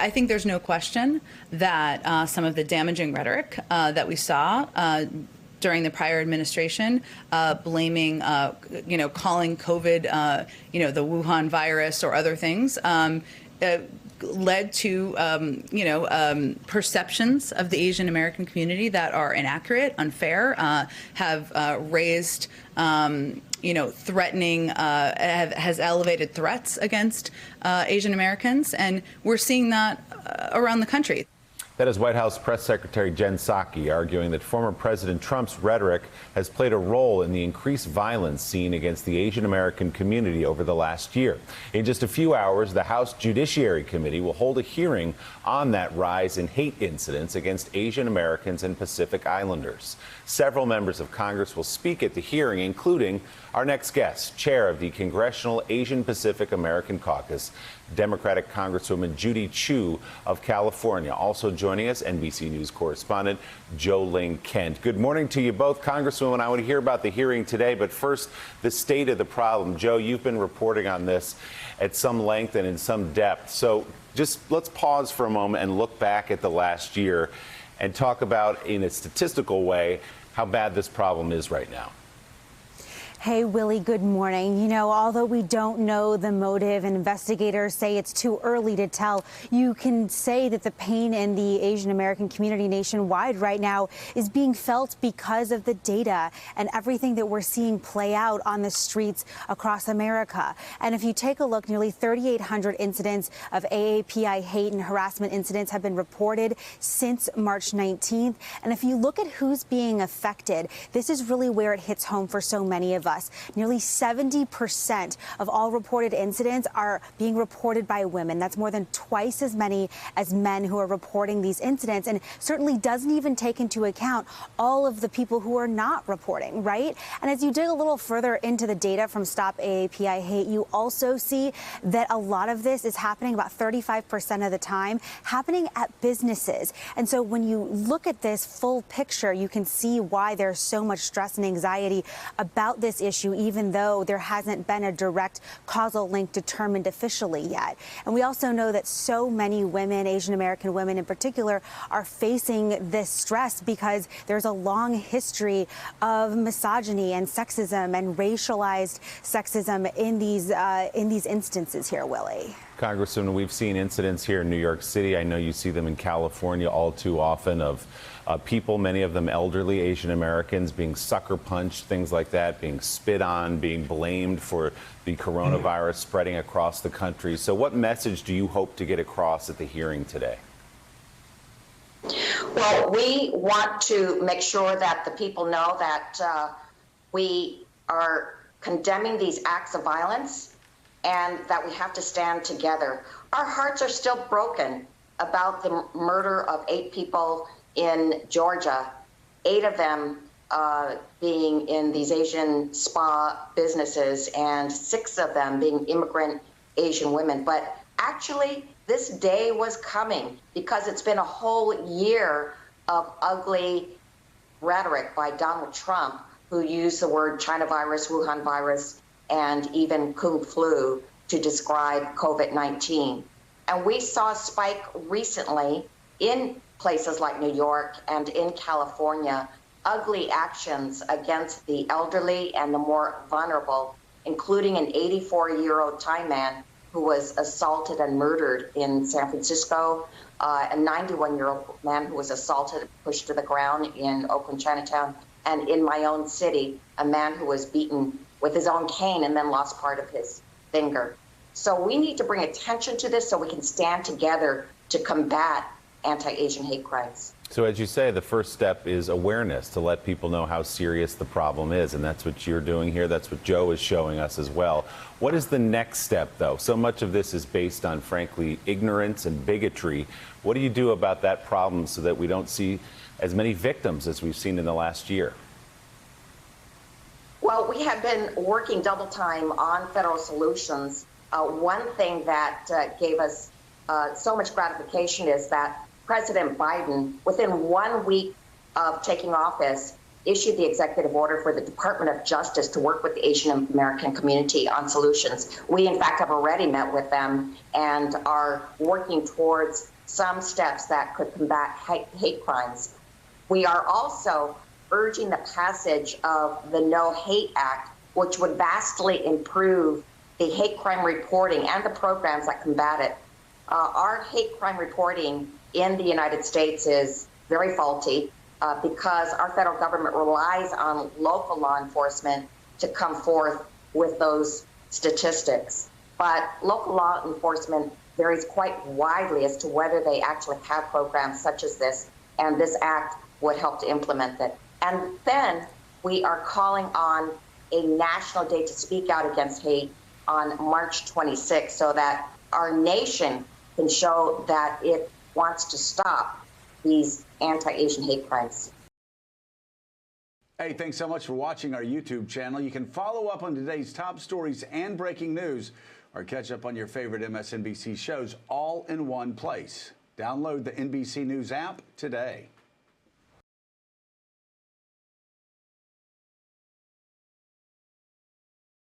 I think there's no question that some of the damaging rhetoric that we saw during the prior administration, blaming, calling COVID, the Wuhan virus or other things, led to, perceptions of the Asian American community that are inaccurate, unfair, have raised, threatening, has elevated threats against Asian Americans. And we're seeing that around the country. That is White House Press Secretary Jen Psaki arguing that former President Trump's rhetoric has played a role in the increased violence seen against the Asian American community over the last year. In just a few hours, the House Judiciary Committee will hold a hearing on that rise in hate incidents against Asian Americans and Pacific Islanders. Several members of Congress will speak at the hearing, including our next guest, chair of the Congressional Asian Pacific American Caucus, Democratic Congresswoman Judy Chu of California. Also joining us, NBC News correspondent Jo Ling Kent. Good morning to you both. Congresswoman, I want to hear about the hearing today, but first, the state of the problem. Jo, you've been reporting on this at some length and in some depth. So just let's pause for a moment and look back at the last year and talk about, in a statistical way, how bad this problem is right now. Hey, Willie, good morning. Although we don't know the motive and investigators say it's too early to tell, you can say that the pain in the Asian American community nationwide right now is being felt because of the data and everything that we're seeing play out on the streets across America. And if you take a look, nearly 3,800 incidents of AAPI hate and harassment incidents have been reported since March 19th. And if you look at who's being affected, this is really where it hits home for so many of us. Nearly 70% of all reported incidents are being reported by women. That's more than twice as many as men who are reporting these incidents, and certainly doesn't even take into account all of the people who are not reporting, right? And as you dig a little further into the data from Stop AAPI Hate, you also see that a lot of this is happening, about 35% of the time, happening at businesses. And so when you look at this full picture, you can see why there's so much stress and anxiety about this issue, even though there hasn't been a direct causal link determined officially yet. And we also know that so many women, Asian American women in particular, are facing this stress because there's a long history of misogyny and sexism and racialized sexism in these instances here, Willie. Congresswoman, we've seen incidents here in New York City. I know you see them in California all too often of people, many of them elderly Asian Americans, being sucker punched, things like that, being spit on, being blamed for the coronavirus spreading across the country. So what message do you hope to get across at the hearing today? Well, we want to make sure that the people know that we are condemning these acts of violence and that we have to stand together. Our hearts are still broken about the murder of 8 people in Georgia, 8 of them being in these Asian spa businesses and 6 of them being immigrant Asian women. But actually, this day was coming because it's been a whole year of ugly rhetoric by Donald Trump, who used the word China virus, Wuhan virus, and even Kung flu to describe COVID-19. And we saw a spike recently in places like New York and in California, ugly actions against the elderly and the more vulnerable, including an 84-year-old Thai man who was assaulted and murdered in San Francisco, a 91-year-old man who was assaulted and pushed to the ground in Oakland, Chinatown, and in my own city, a man who was beaten with his own cane and then lost part of his finger. So we need to bring attention to this so we can stand together to combat anti-Asian hate crimes. So as you say, the first step is awareness, to let people know how serious the problem is. And that's what you're doing here. That's what Jo is showing us as well. What is the next step, though? So much of this is based on, frankly, ignorance and bigotry. What do you do about that problem so that we don't see as many victims as we've seen in the last year? Well, we have been working double time on federal solutions. One thing that gave us so much gratification is that President Biden, within 1 week of taking office, issued the executive order for the Department of Justice to work with the Asian American community on solutions. We, in fact, have already met with them and are working towards some steps that could combat hate crimes. We are also urging the passage of the No Hate Act, which would vastly improve the hate crime reporting and the programs that combat it. Our hate crime reporting in the United States is very faulty because our federal government relies on local law enforcement to come forth with those statistics. But local law enforcement varies quite widely as to whether they actually have programs such as this, and this act would help to implement it. And then we are calling on a national day to speak out against hate on March 26th so that our nation can show that it wants to stop these anti-Asian hate crimes. Hey, thanks so much for watching our YouTube channel. You can follow up on today's top stories and breaking news or catch up on your favorite MSNBC shows all in one place. Download the NBC News app today.